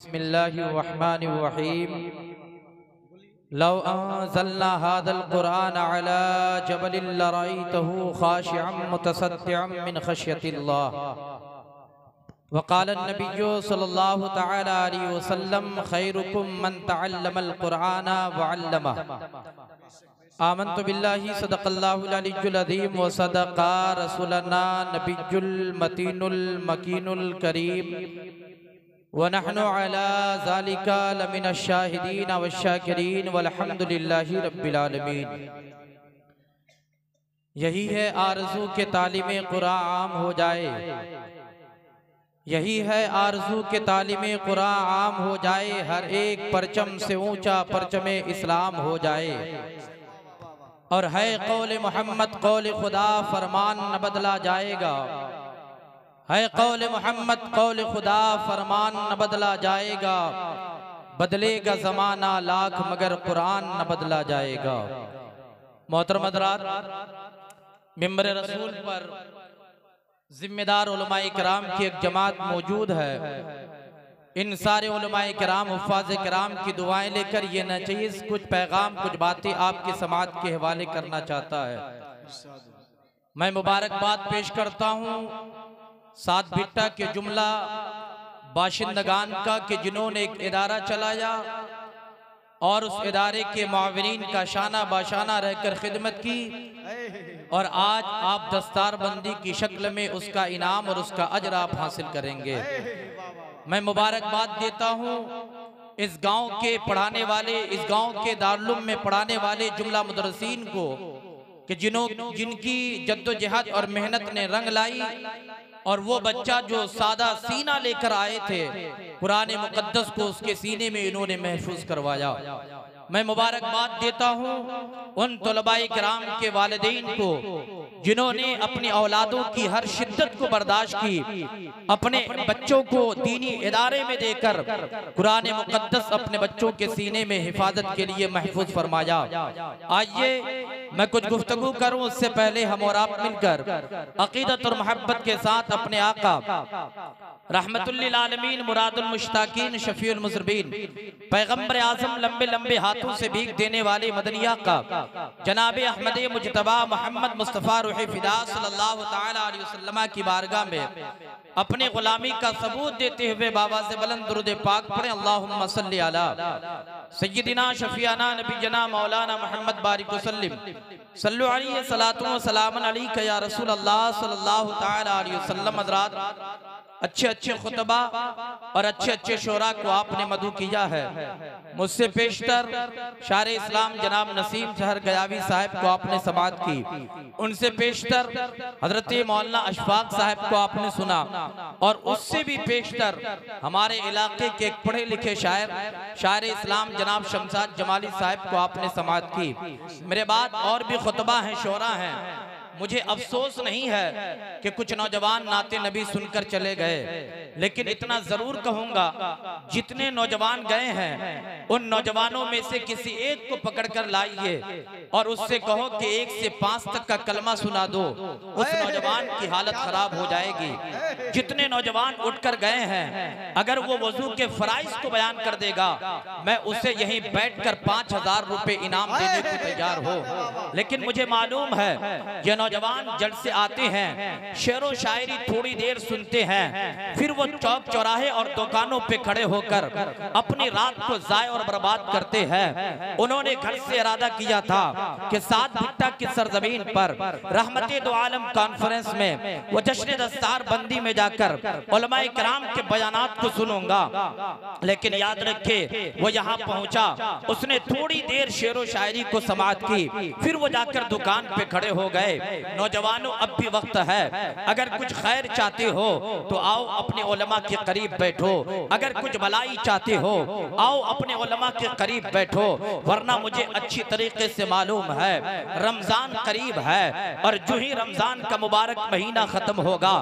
बिस्मिल्लाहिर्रहमानिर्रहीम। लौ अंज़लना हाज़ल क़ुरआन अला जबलिन लरअयतहु ख़ाशिअन मुतसद्दिअन मिन ख़श्यतिल्लाह। वक़ाला नबिय्यु सल्लल्लाहु तआला अलैहि वसल्लम खैरुकुम मन तअल्लमल क़ुरआन व अल्लमह। आमन्तु बिल्लाहि सदक़ल्लाहुल अलिय्युल अज़ीम व सदक़ा रसूलना नबियुल मतीनुल मकीनुल करीम व नहनु अला ज़ालिका लमिनश शाहिदीन वश्शाकिरीन वल्हम्दुलिल्लाहि रब्बिल आलमीन। यही है आरज़ू के तालीमे क़ुरान आम हो जाए, यही है आरज़ू के तालीमे क़ुरान आम हो जाए, हर एक परचम से ऊंचा परचमे इस्लाम हो जाए। और है कौल मोहम्मद कौल खुदा फरमान न बदला जाएगा, है कौल मोहम्मद कौल खुदा फरमान न बदला जाएगा। बदलेगा ज़माना लाख मगर कुरान न बदला जाएगा। मोहतरम हज़रात, मिंबर रसूल पर जिम्मेदार उलमाए किराम की एक जमात मौजूद है। इन सारे उलमाए किराम हुफ़्फ़ाज़ किराम की दुआएं लेकर ये न चाहिए कुछ पैगाम कुछ बातें आपकी समात के हवाले करना चाहता है। मैं मुबारकबाद पेश करता हूँ सात भिट्टा के जुमला बाशिंदगान का कि जिन्होंने एक इदारा चलाया और उस इदारे के मुआविनीन का शाना बाशाना रहकर खिदमत की, और आज आप दस्तारबंदी की शक्ल में उसका इनाम और उसका अजर आप हासिल करेंगे। मैं मुबारकबाद देता हूँ इस गांव के पढ़ाने वाले, इस गांव के दारुल में पढ़ाने वाले जुमला मुदर्रिसीन को कि जिनकी जद्दोजहद और मेहनत ने रंग लाई, और वो बच्चा जो सादा सीना लेकर आए थे कुरान मुकद्दस को उसके सीने में इन्होंने महफूज करवाया। मैं मुबारकबाद देता हूँ उन तलबाए किराम के वालिदैन को जिन्होंने अपनी औलादों की हर शिद्दत को बर्दाश्त की, अपने बच्चों को दीनी इदारे में देकर कुरान मुकद्दस अपने बच्चों के सीने में हिफाजत के लिए महफूज फरमाया। आइए मैं कुछ गुफ्तगू करूं, उससे पहले हम और आप मिलकर अकीदत और मोहब्बत के साथ अपने आका रहमतुल लिल आलमीन मुरादुल मुश्ताकीन शफीउल मुज़रबीन पैगम्बर आज़म लंबे लंबे हाथों से भीख देने वाले मदनिया का जनाबे अहमद मुजतबा मोहम्मद मुस्तफ़ा रूह फिदा सल्लल्लाहु तआला अलैहि वसल्लम की बारगाह में अपने गुलामी का सबूत देते हुए बाबा से बुलंद दुरूद पाक पढ़े। अल्लाहुम्मा सल्ली अला सय्यदिना शफीआना नबीजना मौलाना मोहम्मद बारिक वसल्लिम सल्लु अलैहि सलातु व सलामन अलैका या रसूल अल्लाह सल्लल्लाहु तआला अलैहि वसल्लम। हज़रात, अच्छे अच्छे खुतबा और अच्छे अच्छे शोरा को आपने मधु किया है। मुझसे पेशतर शार इस्लाम जनाब नसीम शहर गयावी साहब को आपने समाअत की, उनसे पेशतर हजरत मौलाना अशफाक साहब को आपने सुना, और उससे भी पेशतर हमारे इलाके के एक पढ़े लिखे शायर इस्लाम जनाब शमशाद जमाली साहब को आपने समाअत की। मेरे बाद और भी खुतबा हैं, शोरा हैं। मुझे अफसोस नहीं है कि कुछ नौजवान नाते नबी सुनकर चले गए, लेकिन इतना जरूर कहूंगा जितने नौजवान गए हैं उन नौजवानों में से किसी एक को पकड़कर लाइए और उससे कहो कि 1 से 5 तक का कलमा सुना दो, उस नौजवान की हालत खराब हो जाएगी। जितने नौजवान उठकर गए हैं अगर वो वजू के फराइज को बयान कर देगा, मैं उसे यहीं बैठकर 5000 रुपए इनाम देने को तैयार हो। लेकिन मुझे मालूम है ये नौजवान जड़ से आते हैं, शेरो शायरी थोड़ी देर सुनते हैं, फिर वो चौक चौराहे और दुकानों पे खड़े होकर अपनी रात को जाय और बर्बाद करते हैं। उन्होंने घर से इरादा किया था कि सात भिट्टा की सरजमीन पर रहमते दो आलम कॉन्फ्रेंस में वो जश्न दस्तार बंदी में जाकर उलमाए किराम के बयानात को सुनूंगा। लेकिन याद रखे वो यहाँ पहुंचा, उसने थोड़ी देर शेरो शायरी को समाअत की, फिर वो जाकर दुकान पे खड़े हो गए। नौजवानों, अब भी वक्त है, अगर कुछ खैर चाहते हो तो आओ अपने उलमा के करीब बैठो, अगर कुछ भलाई चाहते हो आओ अपने उलमा के करीब बैठो, वरना मुझे अच्छी तरीके से मालूम है रमजान करीब है, और जो ही रमजान का मुबारक महीना खत्म होगा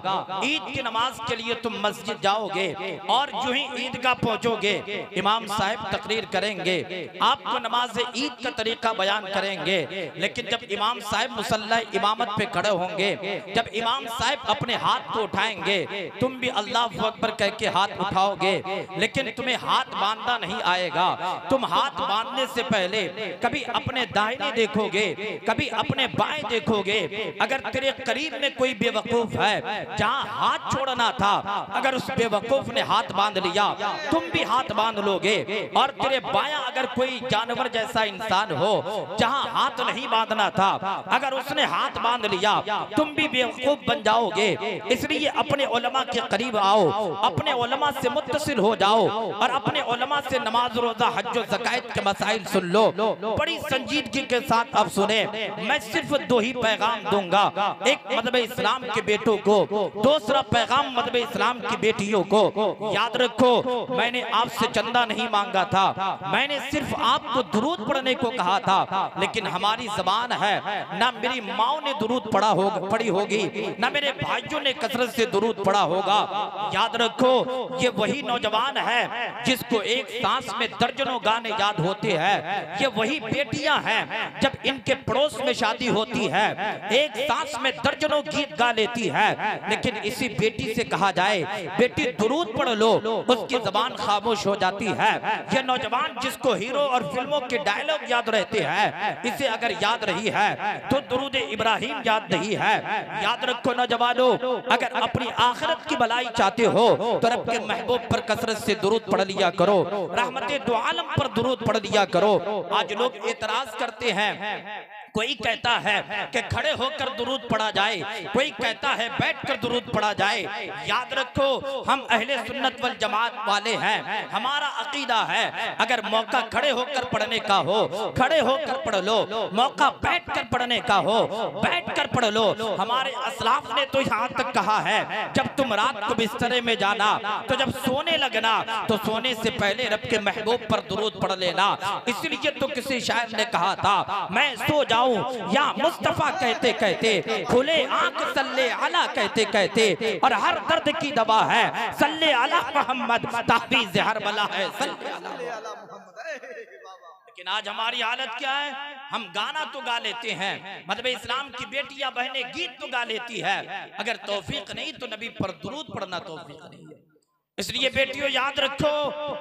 ईद की नमाज के लिए तुम मस्जिद जाओगे, और जो ही ईदगाह पहुंचोगे इमाम साहब तकरीर करेंगे, आपको नमाज ईद का तरीका बयान करेंगे। लेकिन जब इमाम साहब मुसल्ला इमाम इमामत पे खड़े होंगे, जब इमाम साहब अपने हाथ को उठाएंगे तुम भी अल्लाह अकबर कह के हाथ उठाओगे, लेकिन तुम्हें हाथ बांधना नहीं आएगा। तुम हाथ बांधने से पहले कभी अपने दाहिने देखोगे, कभी अपने बाएं देखोगे। अगर तेरे करीब में कोई बेवकूफ है, जहां हाथ छोड़ना था, अगर उस बेवकूफ ने हाथ बांध लिया तुम भी हाथ बांध लोगे। और तेरे बायां अगर कोई जानवर जैसा इंसान हो, जहां हाथ नहीं बांधना था, अगर उसने हाथ बांध लिया तुम भी बेवकूफ बन जाओगे। इसलिए अपने उलमा के करीब आओ, अपने उलमा से मुत्तसिल हो जाओ और अपने उलमा से नमाज रोजा हज व ज़कात के मसाइल सुन लो। बड़ी संजीदगी के साथ अब सुने, मैं सिर्फ दो ही पैगाम दूंगा, एक मज़हब इस्लाम के बेटों को, दूसरा पैगाम मज़हब इस्लाम की बेटियों को। याद रखो, मैंने आपसे चंदा नहीं मांगा था, मैंने सिर्फ आपको दुरूद पढ़ने को कहा था। लेकिन हमारी जबान है, ना मेरी माँ ने दुरूद पढ़ी होगी, ना मेरे भाइयों ने कसरत से दुरूद पढ़ा होगा। याद रखो, ये वही नौजवान है जिसको एक सांस में दर्जनों गाने याद होते हैं। ये वही बेटियां हैं, जब इनके पड़ोस में शादी होती है एक सांस में दर्जनों गीत गा लेती है। लेकिन इसी बेटी से कहा जाए बेटी दुरूद पढ़ लो, उसकी जबान खामोश हो जाती है। ये नौजवान जिसको हीरो और फिल्मों के डायलॉग याद रहते हैं, इसे अगर याद रही है तो दुरूद इब्राहिम याद नहीं है। याद रखो नौजवानों, अगर अपनी आखिरत की भलाई चाहते हो तो रब के महबूब पर कसरत से दुरूद पढ़ लिया करो, रहमते दो आलम पर दुरूद पढ़ लिया करो। आज लोग एतराज करते हैं, कोई कहता है कि खड़े होकर दुरूद पढ़ा जाए, कोई कहता है बैठकर दुरूद पढ़ा जाए। याद रखो, हम अहले सुन्नत वल जमात वाले हैं, हमारा अकीदा है अगर मौका खड़े होकर पढ़ने का हो खड़े होकर पढ़ लो, मौका बैठकर पढ़ने का हो बैठकर पढ़ लो। हमारे असलाफ ने तो यहाँ तक कहा है, जब तुम रात को बिस्तरे में जाना तो जब सोने लगना तो सोने से पहले रब के महबूब पर दुरूद पढ़ लेना। इसलिए तो किसी शायर ने कहा था, मैं सो जाऊं या मुस्तफा कहते कहते, खुले आंख सल्ले अला कहते कहते, और हर दर्द की दवा है सल्ले अला मोहम्मद, ताबीज़ हर बला है सल्ले अला मोहम्मद। लेकिन आज हमारी हालत क्या है, हम गाना तो गा लेते हैं, मतलब इस्लाम की बेटियां बहनें गीत तो गा लेती है, अगर तौफीक नहीं तो नबी पर दुरूद पढ़ना तौफीक नहीं है। इसलिए बेटियों याद रखो,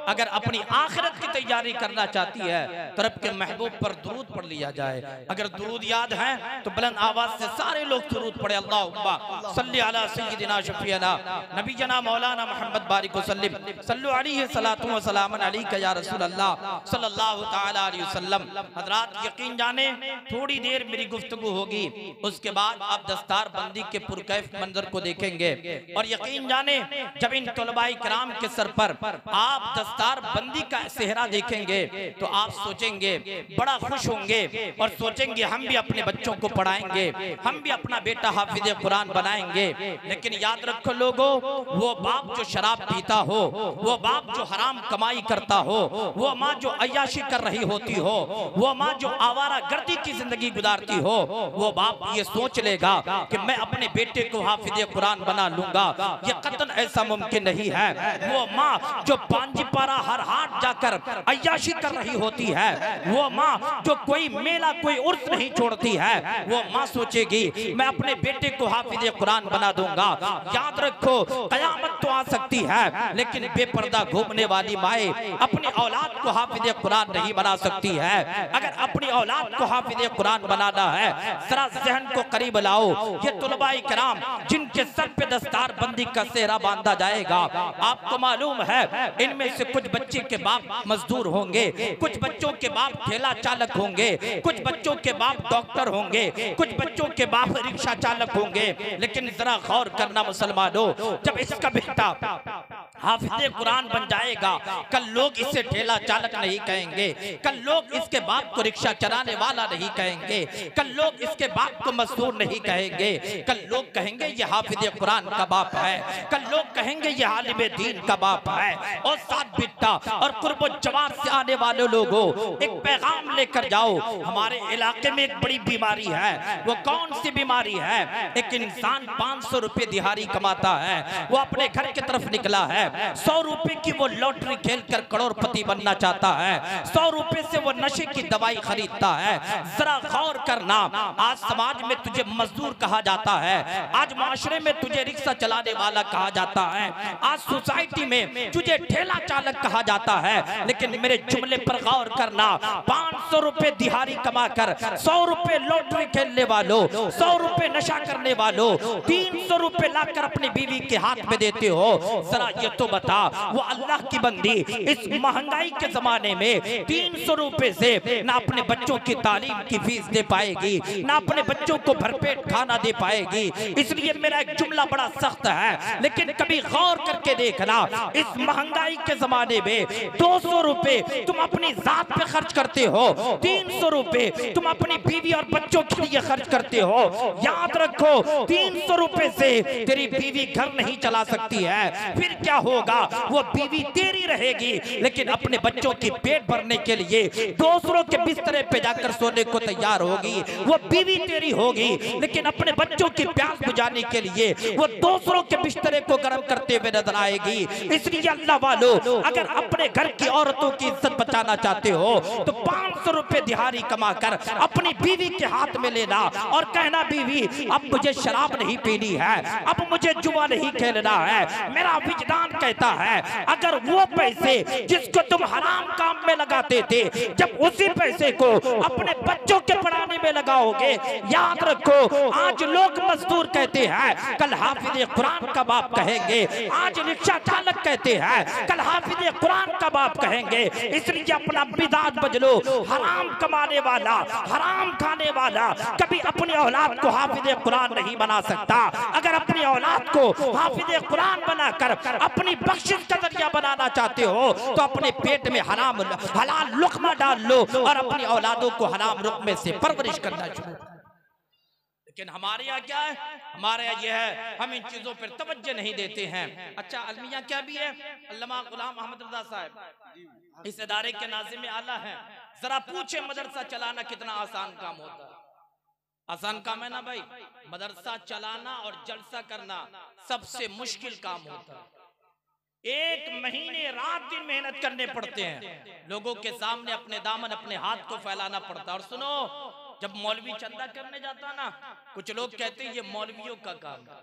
अगर अपनी आखिरत की तैयारी करना चाहती है तो रब के महबूब पर दुरूद पढ़ लिया जाए। अगर दुरूद याद है तो बुलंद आवाज से सारे लोग दुरूद पढ़े, अल्लाहुम्मा सल्ली अला सय्यिदिना शफीना नबीजना मौलाना मोहम्मद बारिक वसल्लिम सल्लु अलैहि सलातु व सलामन अलैका या रसूल अल्लाह सल्लल्लाहु तआला अलैहि वसल्लम। हजरात यकीन जाने, थोड़ी देर मेरी गुफ्तगू होगी, उसके बाद आप दस्तार बंदी के पुरकैफ मंजर को देखेंगे। और यकीन जाने, जब इन तलबाई कराम के सर पर आप दस्तार बंदी का सेहरा देखेंगे तो आप सोचेंगे, बड़ा खुश होंगे और सोचेंगे हम भी अपने बच्चों को पढ़ाएंगे, हम भी अपना बेटा हाफिज कुरान बनाएंगे। लेकिन याद रखो लोगों, वो बाप जो शराब पीता हो, वो बाप जो हराम कमाई करता हो, वो माँ जो अय्याशी कर रही होती हो, वो माँ जो आवारा गर्दी की जिंदगी गुजारती हो, वो बाप ये सोच लेगा कि मैं अपने बेटे को हाफिज कुरान बना लूंगा, ये कतन ऐसा मुमकिन नहीं है। वो माँ जो पांजीपारा हर हाट जाकर अय्याशी कर रही होती है, वो माँ जो कोई मेला कोई उर्स नहीं छोड़ती है, वो माँ सोचेगी मैं अपने बेटे को हाफिज कुरान बना दूंगा। याद रखो, कयामत तो आ सकती है, लेकिन बेपर्दा घूमने वाली माए अपनी औलाद को हाफिज कुरान नहीं बना सकती है। अगर अपनी औलाद को हाफिज कुरान बनाना है, जरा जहन को करीब लाओ, ये तुलबाई कराम जिनके सर पे दस्तार बंदी का सेहरा बांधा जाएगा, आपको मालूम है इनमें से कुछ बच्चे के बाप मजदूर होंगे, कुछ बच्चों के बाप ठेला चालक होंगे, कुछ बच्चों के बाप डॉक्टर होंगे, कुछ बच्चों के बाप रिक्शा चालक होंगे। लेकिन जरा गौर करना मुसलमानों, जब इसका बेटा हाफिज कुरान बन जाएगा, कल लोग इसे ठेला चालक नहीं कहेंगे, कल लोग इसके बाप को रिक्शा चलाने वाला नहीं कहेंगे, कल लोग इसके बाप को मजदूर नहीं कहेंगे, कल लोग कहेंगे ये हाफिज कुरान का बाप है, कल लोग कहेंगे ये आलिम दीन का बाप है। और साथ बिट्टा और कुर्बो जवार से आने वाले लोगों, एक पैगाम लेकर जाओ, हमारे इलाके में एक बड़ी बीमारी है। वो कौन सी बीमारी है? एक इंसान 500 रुपए दिहाड़ी कमाता है, वो अपने घर घर की तरफ निकला है, 100 रुपए की वो लॉटरी खेलकर करोड़पति बनना चाहता है, 100 रुपए से वो नशे की दवाई खरीदता है। जरा गौर करना, आज समाज में तुझे मजदूर कहा जाता है, आज माशरे में तुझे रिक्शा चलाने वाला कहा जाता है, आज सोसाइटी में तुझे ठेला चालक कहा जाता है, लेकिन मेरे जुमले पर गौर करना, 500 रुपए दिहाड़ी कमाकर, 100 रुपए लॉटरी खेलने वालों, 100 रुपए नशा करने वालों, 300 रुपए लाकर अपनी बीवी के हाथ में देते हो। जरा ये तो बता, वो अल्लाह की बंदी इस महंगाई के जमाने में 300 रुपए से ना अपने बच्चों की तालीम की फीस दे पाएगी, ना अपने बच्चों को भरपेट खाना दे पाएगी। इसलिए मेरा एक जुमला बड़ा सख्त है, लेकिन कभी गौर करके देखना, इस महंगाई के जमाने में 200 रुपए तुम अपनी जात पे खर्च करते हो, 300 रुपए तुम अपनी बीवी और बच्चों के लिए खर्च करते हो। याद रखो, 300 रुपए से तेरी बीवी घर नहीं चला सकती है, फिर क्या होगा, वो बीवी तेरी रहेगी, लेकिन अपने बच्चों की पेट भरने के लिए दूसरों के बिस्तरे पे जाकर सोने को तैयार होगी। वो बीवी तेरी होगी, लेकिन अपने बच्चों की प्यास बुझाने के लिए वो दूसरों के बिस्तरे को गर्म करते हुए नजर आएगी। इसलिए अल्लाह वालों, अगर अपने घर की औरतों की इज्जत बचाना चाहते हो तो 500 रुपए दिहाड़ी कमाकर अपनी बीवी के हाथ में लेना और कहना, बीवी अब मुझे शराब नहीं पीनी है, अब मुझे जुआ नहीं खेलना है। मेरा विजदान कहता है, अगर वो पैसे जिसको तुम हराम काम में लगाते थे, जब उसी पैसे को अपने बच्चों के पढ़ाने में लगाओगे, याद रखो, आज लोग मजदूर कहते हैं, कल हाफिज कुरान का बाप कहेंगे, आज रिक्शा चालक कहते हैं, कल हाफिज कुरान का बाप कहेंगे। इसलिए अपना मिजाज बदलो। हराम कमाने वाला, हराम खाने वाला कभी अपनी औलाद को हाफिज कुरान नहीं बना सकता। अगर अपनी औलाद को हाफिज कुरान बनाकर अपनी बख्शिश का जरिया बनाना चाहते हो तो अपने पेट में हराम हलाल लुक़मा डाल लो और अपनी औलादों को हराम लुक़मे से परवरिश करना शुरू। लेकिन हमारे यहाँ क्या है, हमारे यहाँ यह है, हम इन चीजों पर तवज्जो नहीं देते हैं। अच्छा, अलमिया क्या भी है, अल्लामा गुलाम अहमद रज़ा साहब इस इदारे के नाज़िम आला हैं। जरा पूछे मदरसा चलाना कितना आसान काम होता है? आसान काम है ना भाई? मदरसा चलाना और जलसा करना सबसे मुश्किल काम होता है। 1 महीने रात दिन मेहनत करने पड़ते हैं, लोगों के सामने अपने दामन अपने हाथ को फैलाना पड़ता है। और सुनो, जब मौलवी चंदा करने जाता ना, कुछ लोग कहते हैं ये मौलवियों का काम है,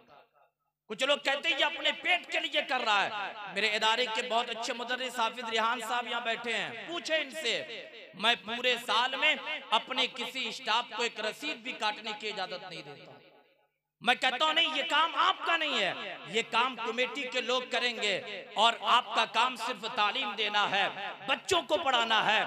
कुछ लोग कहते हैं ये अपने पेट के लिए कर रहा है। मेरे इदारे के बहुत अच्छे मुदर्रिस हाफिज रिहान साहब यहाँ बैठे हैं, पूछे इनसे, मैं पूरे साल में अपने किसी स्टाफ को एक रसीद भी काटने की इजाजत नहीं देता। मैं कहता हूं नहीं, ये काम आपका नहीं है, ये काम कमेटी के लोग करेंगे और आपका काम सिर्फ तालीम देना है, बच्चों को पढ़ाना है।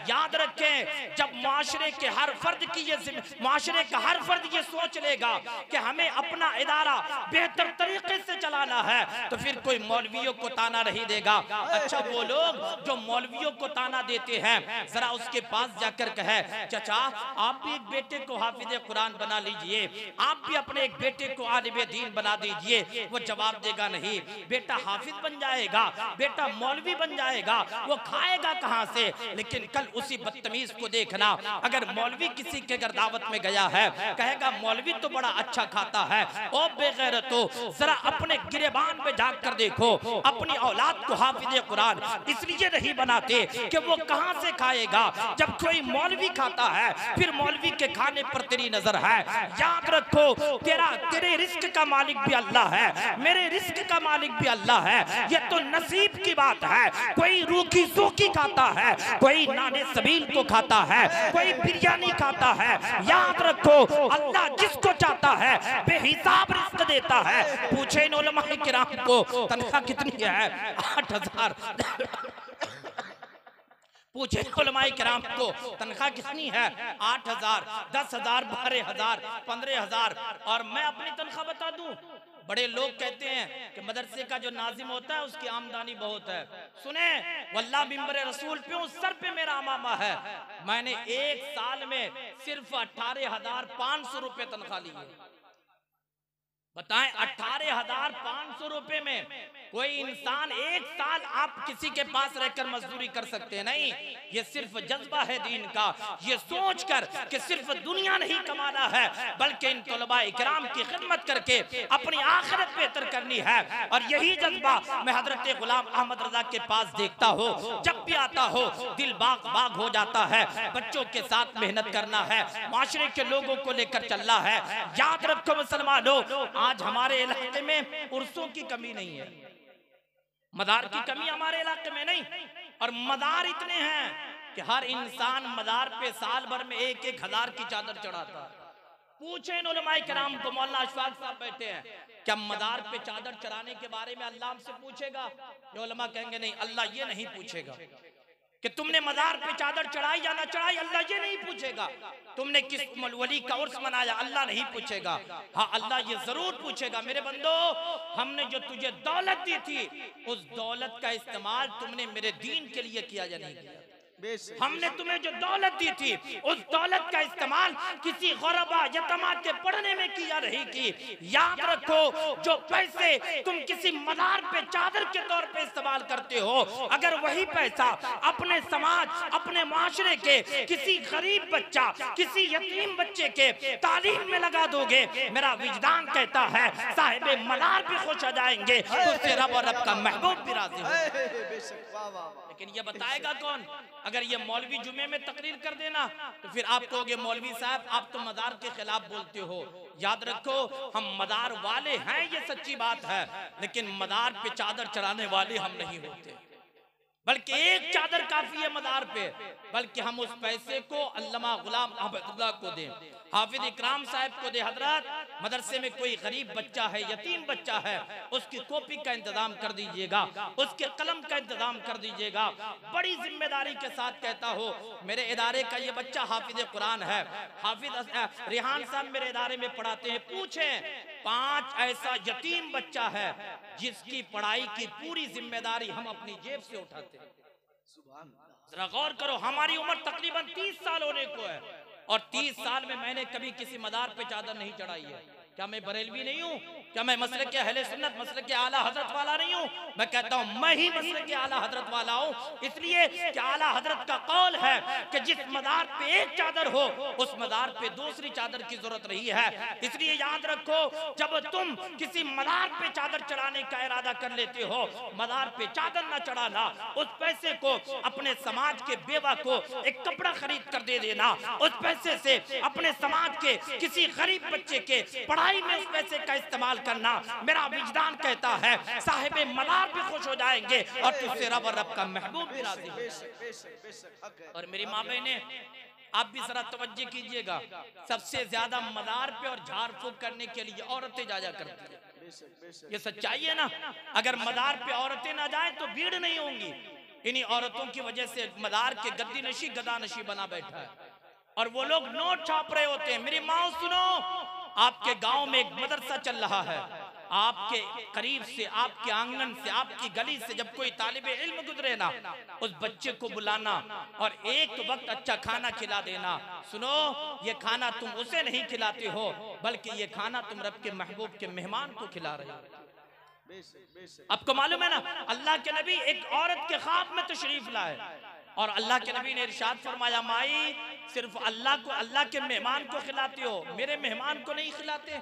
याद रखें, जब माशरे के हर फर्द की ये माशरे का हर फर्द ये सोच लेगा कि हमें अपना इदारा बेहतर तरीके से चलाना है, तो फिर कोई मौलवियों को ताना नहीं देगा। अच्छा, वो लोग जो मौलवियों को ताना देते हैं, जरा उसके पास जाकर कहे, चाचा आप भी एक बेटे को हाफिज कुरान बना लीजिए, आप भी अपने एक बेटे को आलिम दीन बना दीजिए। वो जवाब देगा नहीं, बेटा हाफिज बन जाएगा, बेटा मौलवी बन जाएगा, वो खाएगा कहां से? लेकिन कल उसी बदतमीज को देखना, अगर मौलवी किसी के घर दावत में गया है, कहेगा मौलवी तो बड़ा अच्छा खाता है। ओ बेगैरतो, जरा अपने गिरेबान में झांक कर देखो, अपनी औलाद को हाफिज कुरान इसलिए नहीं बनाते कि वो कहां से खाएगा। जब कोई मौलवी खाता है, फिर मौलवी के खाने पर तेरी नजर है। याद रखो, तेरे रिस्क का मालिक भी अल्लाह है, मेरे रिस्क का मालिक भी अल्लाह है। ये तो नसीब की बात है। कोई रूखी सूखी खाता है, कोई नाने सबील को खाता है, कोई बिरयानी खाता है। याद रखो, अल्लाह जिसको चाहता है बेहिसाब रिस्क देता है। पूछे इन उलमाए किराम को तनख्वाह कितनी है? 8,000। पूछे उलमाए किराम को तनख्वाह कितनी है? 8,000, 10,000, 12,000, 15,000। और मैं अपनी तनख्वाह बता दूं, बड़े लोग कहते हैं कि मदरसे का जो नाजिम होता है उसकी आमदनी बहुत है। सुने, वल्लाह मिंबर रसूल पे उस सर पे मेरा अमामा है, मैंने 1 साल में सिर्फ 18,500 रुपए तनख्वाह ली है। बताएं, 18,500 रुपए में कोई इंसान एक साल आप किसी के पास रहकर मजदूरी कर सकते हैं नहीं, ये सिर्फ जज्बा है दीन का, ये सोचकर कि सिर्फ दुनिया नहीं कमाना है बल्कि इन तलबा इकराम की खिदमत करके अपनी आखिरत बेहतर करनी है। और यही जज्बा मैं हजरत गुलाम अहमद रजा के पास देखता हो, जब भी आता हो दिल बाग बाग हो जाता है। बच्चों के साथ मेहनत करना है, माशरे के लोगों को लेकर चलना है। याद रखो मुसलमानों, आज हमारे इलाके में उर्सों की कमी नहीं है, मदार की कमी हमारे इलाके में नहीं। और मदार इतने हैं कि हर इंसान मदार पे साल भर में 1-1 हज़ार की चादर चढ़ाता है। पूछे इन उलमाए किराम को, मौलाना अशफाक साहब बैठे हैं, क्या मदार पे चादर चढ़ाने के बारे में अल्लाह हमसे पूछेगा? ये उलमा कहेंगे नहीं, अल्लाह ये नहीं पूछेगा कि तुमने मजार पे चादर चढ़ाई या ना चढ़ाई, अल्लाह ये नहीं पूछेगा। तुमने किस वली का उर्स मनाया, अल्लाह नहीं पूछेगा। हाँ, अल्लाह ये जरूर पूछेगा, मेरे बंदो हमने जो तुझे दौलत दी थी उस दौलत का इस्तेमाल तुमने मेरे दीन के लिए किया या नहीं किया। हमने तुम्हें जो दौलत दी थी उस दौलत का इस्तेमाल किसी गरबा यतमा के पढ़ने में किया नहीं की। याद रखो, जो पैसे तुम किसी मदार पे चादर के तौर पे इस्तेमाल करते हो, अगर वही पैसा अपने समाज, अपने माशरे के किसी गरीब बच्चा, किसी यतीम बच्चे के तालीम में लगा दोगे, मेरा विजदान कहता है साहिबे मदार भी खुश हो जाएंगे, तो रब और रब का महबूब भी राजी हो। लेकिन ये बताएगा कौन? अगर ये मौलवी जुमे में तकरीर कर देना तो फिर आप कहोगे मौलवी साहब आप तो मदार के खिलाफ बोलते हो। याद रखो, हम मदार वाले हैं, ये सच्ची बात है, लेकिन मदार पे चादर चढ़ाने वाले हम नहीं होते, बल्कि एक चादर काफी है मदार पे, बल्कि हम उस पैसे को अल्लामा गुलाम अहमद को दें, हाफिज इकराम साहब को दे। हजरत मदरसे में कोई गरीब बच्चा है, यतीम बच्चा है, उसकी कॉपी का इंतजाम कर दीजिएगा, उसके कलम का इंतजाम कर दीजिएगा। बड़ी जिम्मेदारी के साथ कहता हो, मेरे इदारे का ये बच्चा हाफिज कुरान है, हाफिज रेहान साहब मेरे इदारे में पढ़ाते हैं, पूछें 5 ऐसा यतीम बच्चा है जिसकी पढ़ाई की पूरी जिम्मेदारी हम अपनी जेब से उठाते हैं। जरा गौर करो, हमारी उम्र तकरीबन 30 साल होने को है और 30 साल में मैंने कभी किसी मदार पे चादर नहीं चढ़ाई है। क्या मैं बरेलवी नहीं हूँ? क्या मैं मसले के अहले सुन्नत, मसले के आला हजरत वाला नहीं हूँ? मैं कहता हूँ मैं ही मसले के आला हजरत वाला हूँ, इसलिए कि आला हजरत का कौल है कि जिस मदार पे एक चादर हो उस मदार पे दूसरी चादर की जरूरत रही है। इसलिए याद रखो, जब तुम किसी मदार पे चादर चढ़ाने का इरादा कर लेते हो, मदार पे चादर न चढ़ाना, उस पैसे को अपने समाज के बेवा को एक कपड़ा खरीद कर दे देना, उस पैसे से अपने समाज के किसी गरीब बच्चे के पढ़ाई में उस पैसे का इस्तेमाल करना, मेरा विजदान कहता है साहिबे मदार भी खुश हो जाएंगे और तुझसे रब और रब का महबूब भी राजी हो। और मेरी माँ बहने, आप भी जरा तवज्जो कीजिएगा, सबसे ज्यादा मदार पे और झाड़ फूक करने के लिए औरतें जाया करती है। ये सच्चाई है ना? अगर मदार पे औरतें ना जाए तो भीड़ नहीं होंगी। इन्हीं औरतों की वजह से मदार के गद्दी नशी गदा नशी बना बैठा है और वो लोग नोट छाप रहे होते हैं। मेरी माँ सुनो, आपके गांव में एक मदरसा चल रहा है, आपके करीब से, आपके आंगन से, आपकी गली से जब कोई तालिबे इल्म गुजरे ना, उस बच्चे को बुलाना और एक वक्त अच्छा खाना खिला देना। सुनो, ये खाना तुम उसे नहीं खिलाते हो, बल्कि ये खाना तुम रब के महबूब के मेहमान को खिला रहे हो। आपको मालूम है ना, अल्लाह के नबी एक औरत के ख्वाब में तशरीफ लाए और अल्लाह के नबी ने इरशाद फरमाया, माई सिर्फ अल्लाह को, अल्लाह के मेहमान को खिलाते हो, मेरे मेहमान को नहीं खिलाते।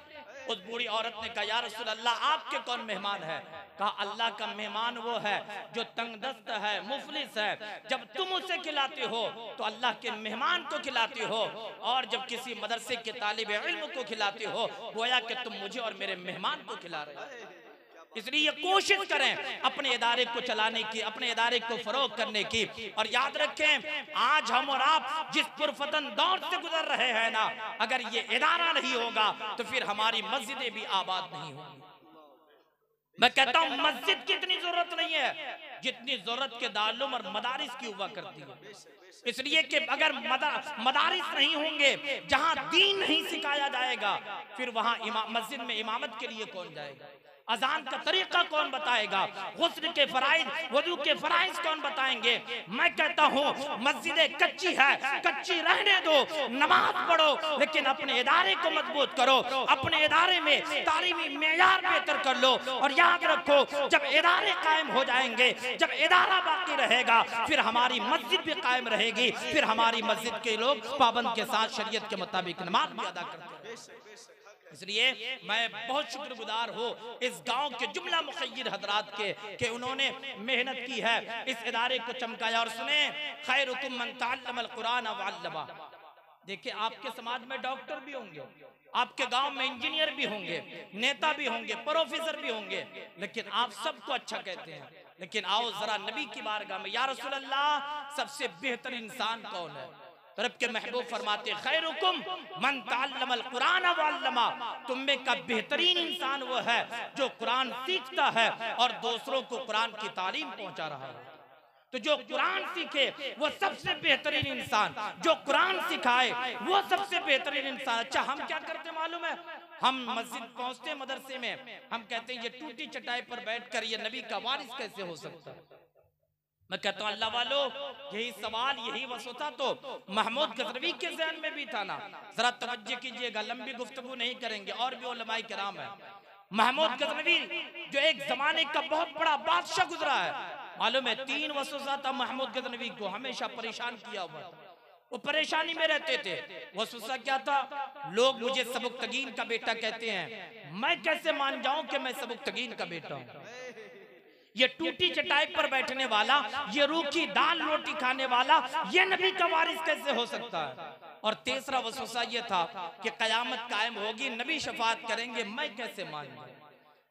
उस बूढ़ी औरत ने कहा, या रसूल अल्लाह आपके कौन मेहमान है? कहा, अल्लाह का मेहमान वो है जो तंगदस्त है, मुफलिस है, जब तुम उसे खिलाते हो तो अल्लाह के मेहमान को खिलाते हो, और जब किसी मदरसे के तालिब इल्म को खिलाते हो गोया कि तुम मुझे और मेरे मेहमान को खिला रहे हो। इसलिए कोशिश करें अपने इदारे को चलाने की, अपने इदारे को फरोग करने की। और याद रखें, आज हम और आप जिस पुरफतन दौर से गुजर रहे हैं ना, अगर ये इदारा नहीं होगा तो फिर हमारी मस्जिदें भी आबाद नहीं होंगी। मैं कहता हूं मस्जिद की इतनी जरूरत नहीं है जितनी जरूरत के दारुल और मदारिस की हुआ करती है। इसलिए कि अगर मदारिस नहीं होंगे, जहां दीन नहीं सिखाया जाएगा, फिर वहां मस्जिद में इमामत के लिए कौन जाएगा? अजान का तरीका कौन बताएगा? गुस्ल के फराइज, वुदू के फराइज कौन बताएंगे? मैं कहता हूँ मस्जिदें कच्ची है, कच्ची रहने दो, नमाज पढ़ो, लेकिन अपने इदारे को मजबूत करो, अपने इदारे में तालीमी मेयार बेहतर कर लो। और याद रखो, जब इदारे कायम हो जाएंगे, जब इदारा बाकी रहेगा, फिर हमारी मस्जिद भी कायम रहेगी, फिर हमारी मस्जिद के लोग पाबंद के साथ शरीयत के मुताबिक नमाज भी अदा करते हैं। इसलिए मैं बहुत शुक्रगुजार हूँ इस गांव के जुमला मुखय्यिर हजरात के उन्होंने मेहनत की है, इस इदारे को चमकाया। और सुने, खैरुकुम मन तअल्लमल कुरान व अल्लमा। देखिए, आपके समाज में डॉक्टर भी होंगे, आपके गांव में इंजीनियर भी होंगे, नेता भी होंगे, प्रोफेसर भी होंगे, लेकिन आप सबको अच्छा कहते हैं। लेकिन आओ जरा नबी की बारगाह में, या रसूल अल्लाह, सबसे बेहतर इंसान कौन है? रब के महबूब फरमाते, खैरुकुम मन तअल्लमल कुरान व अल्लमा। तुम में का बेहतरीन इंसान वो है जो कुरान सीखता है और दूसरों को कुरान की तालीम पहुंचा रहा है। तो जो कुरान सीखे वो सबसे बेहतरीन इंसान, जो कुरान सिखाए वो सबसे बेहतरीन इंसान। अच्छा, हम क्या करते मालूम है? हम मस्जिद पहुंचते मदरसे में, हम कहते हैं ये टूटी चटाई पर बैठकर ये नबी का वारिस कैसे हो सकता है? मैं कहता हूँ अल्लाह वालों, यही सवाल, यही वसवसा तो महमूद गजनवी के ज़हन में भी था ना। जरा तवज्जो कीजिएगा, लंबी गुफ्तगू नहीं करेंगे, और भी उलमाए किराम है। महमूद गजनवी जो एक जमाने का बहुत बड़ा बादशाह गुजरा है, मालूम है 3 वसवसा था महमूद गजनवी को, हमेशा परेशान किया हुआ। वो परेशानी में रहते थे। वसवसा क्या था? लोग मुझे सबुक्तगीन का बेटा कहते हैं, मैं कैसे मान जाऊं कि मैं सबुक्तगीन का बेटा हूं? ये टूटी चटाई पर बैठने वाला, ये रूखी दाल रोटी खाने वाला, ये नबी का वारिस कैसे हो सकता है? और तीसरा वसवसा ये था कि कयामत कायम होगी, नबी शफात करेंगे, मैं कैसे मान जाऊं?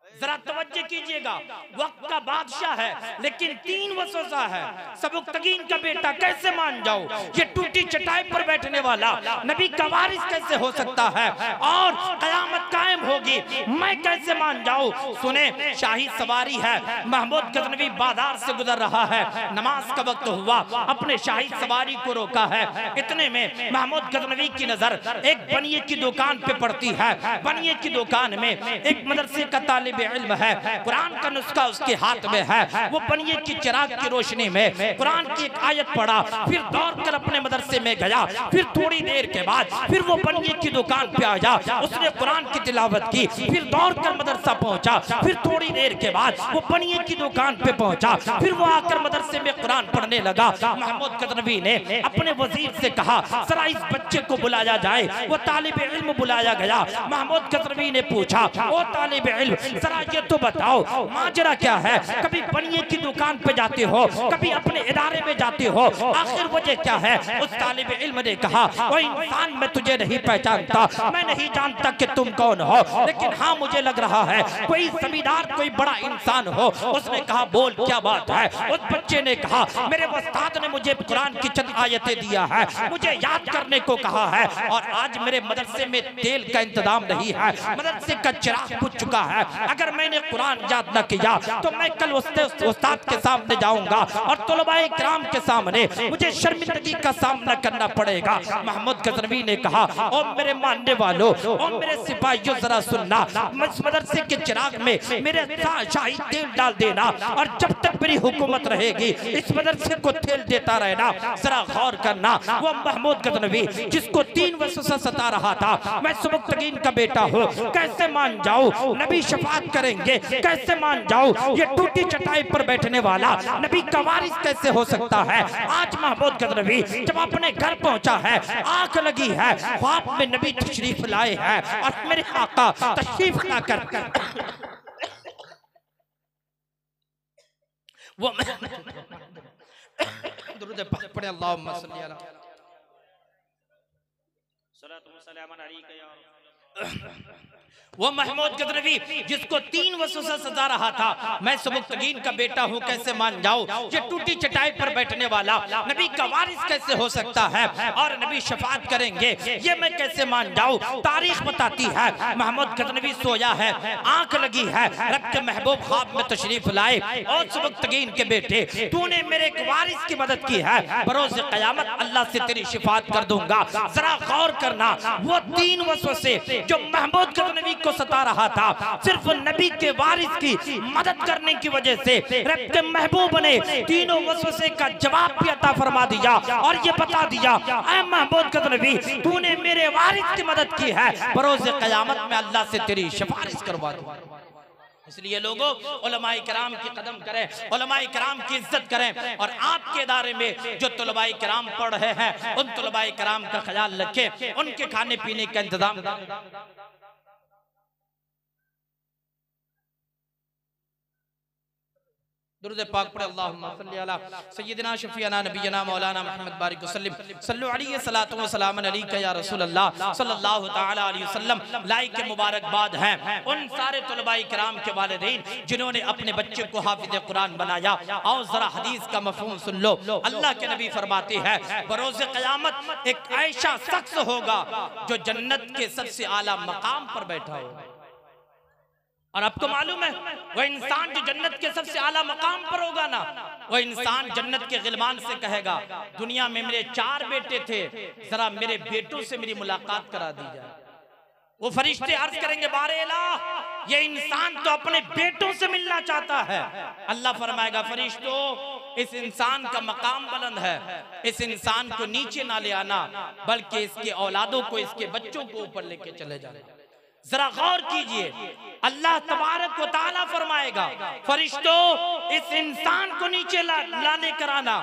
जरा तवज्जो कीजिएगा, वक्त का बादशाह है लेकिन 3 वसवसा है। सबुक्तगीन का बेटा कैसे मान जाओ? ये टूटी चटाई पर बैठने वाला नबी का वारिस कैसे हो सकता है? और कयामत कायम होगी, मैं कैसे मान जाऊं? सुने, शाही सवारी है, महमूद गजनवी बाजार से गुजर रहा है, नमाज का वक्त हुआ, अपने शाही सवारी को रोका है। इतने में महमूद गजनवी की नजर एक बनिए की दुकान पे पड़ती है। बनिए की दुकान में एक मदरसे का तालिब इल्म है, कुरान का नुस्खा उसके हाथ में है। वो बनिए की चिराग की रोशनी में कुरान की एक आयत पढ़ा, फिर दौड़कर अपने मदरसे में गया। फिर थोड़ी देर के बाद फिर वो बनिए की दुकान पे आया, उसने कुरान की तिलावत की, फिर दौड़कर मदरसा पहुंचा। फिर थोड़ी देर के बाद वो बनिए की दुकान पे पहुंचा, फिर वो आकर मदरसे में कुरान पढ़ने लगा। महमूद गजनवी ने अपने वजीर से कहा, जरा इस बच्चे को बुलाया जाए। वो तालिब इल्म बुलाया गया। महमूद गजनवी ने पूछा, ओ तालिब इल्म, जरा ये तो बताओ माजरा क्या है? कभी बनिए की दुकान पे जाते हो, कभी अपने इदारे में जाते हो, आखिर वजह क्या है? उस तालिब इल्म ने कहा, ओ इंसान, मैं तुझे नहीं पहचानता, मैं नहीं जानता कि तुम कौन हो, लेकिन हाँ मुझे लग रहा है कोई जमींदार, कोई बड़ा इंसान हो। उसने कहा, बोल क्या बात है? उस बच्चे ने कहा, मेरे उस्ताद ने मुझे कुरान की चंद आयतें दिया है, मुझे याद करने को कहा है, और आज मेरे मदरसे में तेल का इंतजाम नहीं है, मदरसे का चिराग बुझ चुका है। अगर मैंने कुरान याद न किया तो मैं कल उस्ताद के सामने जाऊंगा और तुलबाए किराम के सामने मुझे शर्मिंदगी का सामना करना पड़ेगा। महमूद गजनवी ने कहा, ओ मेरे मानने वालों, ओ मेरे सिपाहियों, जरा सुनना, मदरसे के चिराग में मेरे शाही तेल डाल देना, और जब तक मेरी हुकूमत रहेगी इस मदरसे को तेल देता रहना। जरा गौर करना, वो महमूद गजनवी जिसको 3 वसवसा सता रहा था, मैं सबुक्तगीन का बेटा हूँ, कैसे मान जाऊं? नबी शफात करेंगे, कैसे मान जाऊं? ये टूटी चटाई पर बैठने वाला नबी का वारिस कैसे हो सकता है? आज महमूद गजनवी जब अपने घर पहुंचा है, आंख लगी है, ख्वाब में नबी तशरीफ लाए हैं, और मेरे आका तशरीफ लाकर वो दुरूद पढ़े, अल्लाहुम्मा सल्ली अला सल्लल्लाहु अलैहि वसल्लम। वो महमूद गजनवी जिसको 3 वसवसा सजा रहा था, मैं सबुक्तगीन का बेटा हूँ, कैसे मान जाऊं? ये टूटी चटाई पर बैठने वाला नबी का वारिस कैसे हो सकता है? और नबी शफात करेंगे, ये मैं कैसे मान जाऊं? तारीख बताती है, महमूद गजनवी सोया है, आंख लगी है, रब के महबूब ख्वाब में तशरीफ लाए, और सबुक्तगीन के बेटे, तूने मेरे एक वारिस की मदद की है, बरोज़ क़यामत अल्लाह से तेरी शफात कर दूंगा। जरा गौर करना, वो 3 वसवसे जो महमूद गज़नवी को सता रहा था, सिर्फ नबी के वारिस की मदद करने की वजह से रब के महबूब ने तीनों वसवसे का जवाब भी अता फरमा दिया और ये बता दिया, ऐ महमूद गज़नवी, तूने मेरे वारिस की मदद की है, बरोज़े क़यामत में अल्लाह से तेरी सिफारिश करवा दूं। इसलिए लोगों, उलमाए किराम की कदम करें, उलमाए किराम की इज्जत करें और आपके इदारे में जो तुलबाए किराम पढ़ रहे हैं उन तुलबाए किराम का ख्याल रखें, उनके खाने पीने का इंतजाम। दुरूद पाक पढ़े, अल्लाहुम्मा सल्ली अला सय्यिदिना शफीअना नबियना मौलाना मुहम्मद बारिक वसल्लम सल्लु अलैहि सलातु व सलाम अलैका या रसूल अल्लाह सल्लल्लाहु तआला अलैहि वसल्लम। लाइक के मुबारकबाद हैं उन सारे तुलबाए किराम के वालिदैन जिन्होंने अपने बच्चे को हाफिज कुरान बनाया। आओ जरा हदीस का मफहूम सुन लो। अल्लाह के नबी फरमाते हैं, बरोज़े क़यामत एक ऐसा शख्स होगा जो जन्नत के सबसे आला मकाम पर बैठा होगा। और आपको मालूम है, वह इंसान जो जन्नत के सबसे आला मकाम पर होगा ना, वह इंसान जन्नत के गिलमान से कहेगा, दुनिया में मेरे 4 बेटे थे, जरा मेरे बेटों से मेरी मुलाकात करा दी जाए। वो फरिश्ते अर्ज करेंगे, बारे इलाह, ये इंसान तो अपने बेटों से मिलना चाहता है। अल्लाह फरमाएगा, फरिश्तों, इस इंसान का मकाम बुलंद है, इस इंसान को नीचे ना ले आना, बल्कि इसके औलादों को, इसके बच्चों को ऊपर लेके चले जाए। जरा गौर कीजिए, अल्लाह तबारक व तआला फरमाएगा, फरिश्तों, इस इंसान को नीचे लाने कराना,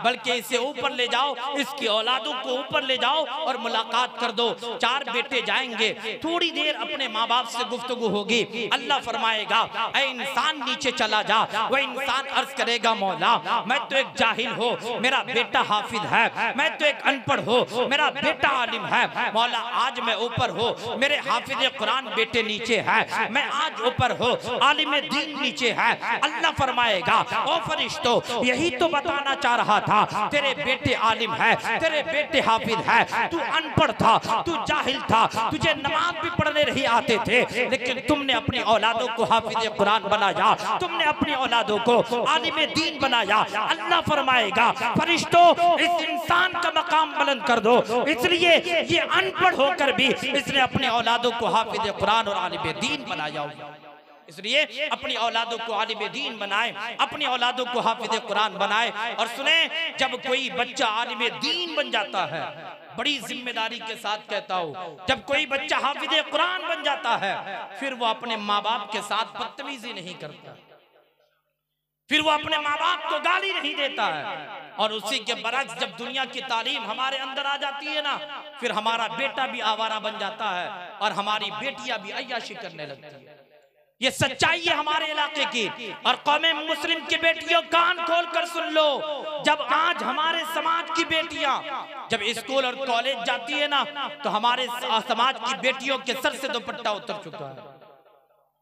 बल्कि इसे ऊपर ले जाओ, इसकी औलादों को ऊपर ले जाओ और मुलाकात कर दो। 4 बेटे जाएंगे, थोड़ी देर अपने माँ बाप से गुफ्तगू होगी। अल्लाह फरमाएगा, ऐ इंसान नीचे चला जा। वह इंसान अर्ज करेगा, मौला, मैं तो एक जाहिल हो, मेरा बेटा हाफिज है, मैं तो एक अनपढ़ हो, मेरा बेटा आलिम है। मौला, आज मैं ऊपर हो, मेरे हाफिज कुरान बेटे नीचे है, मैं आज ऊपर हो, आलिम दीन नीचे है। अल्लाह फरमाएगा, ओ फरिश्तों, यही तो बताना चाह रहा था, तेरे बेटे आलिम है, तेरे बेटे हाफिज है, तू अनपढ़ था, तू जाहिल था, तुझे नमाज भी पढ़ने नहीं आते थे, लेकिन तुमने अपनी औलादों को हाफिज कुरान बनाया, तुमने अपनी औलादों को आलिम दीन बनाया। अल्लाह फरमाएगा, फरिश्तों, इस इंसान का मकाम बुलंद कर दो। इसलिए ये अनपढ़ होकर भी इसने अपनी औलादों को हाफिज कुरान और आलिम दीन बनाया। इसलिए अपनी औलादों को आलिम दीन बनाए, अपनी औलादों को हाफिज कुरान बनाए। और सुने, जब कोई बच्चा आलिम दीन बन जाता है, बड़ी जिम्मेदारी के साथ कहता हूँ, जब कोई बच्चा हाफिज कुरान बन जाता है, फिर वो अपने माँ बाप के साथ बदतमीजी नहीं करता, फिर वो अपने माँ बाप को गाली नहीं देता है। और उसी के बरक्स जब दुनिया की तालीम हमारे अंदर आ जाती है ना, फिर हमारा बेटा भी आवारा बन जाता है और हमारी बेटियां भी अय्याशी करने लगती है। ये सच्चाई है हमारे इलाके की। और कौमे मुस्लिम की बेटियों, कान खोल कर सुन लो, जब आज हमारे समाज की बेटियां जब स्कूल और कॉलेज जाती है ना, तो हमारे समाज की बेटियों के सर से दुपट्टा उतर चुका है।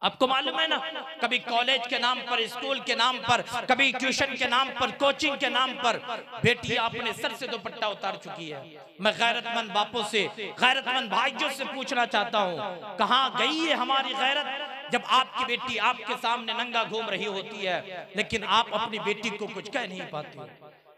आपको मालूम है ना, कभी कॉलेज के नाम पर, स्कूल के नाम पर, कभी ट्यूशन के नाम पर, कोचिंग के नाम पर बेटियां अपने सर से दुपट्टा उतार चुकी है। मैं गैरतमंद बापों से, गैरतमंद भाइयों से पूछना चाहता हूँ, कहाँ गई है हमारी गैरत? जब आपकी बेटी आपके सामने नंगा घूम रही होती है, लेकिन आप अपनी बेटी को कुछ कह नहीं पाती।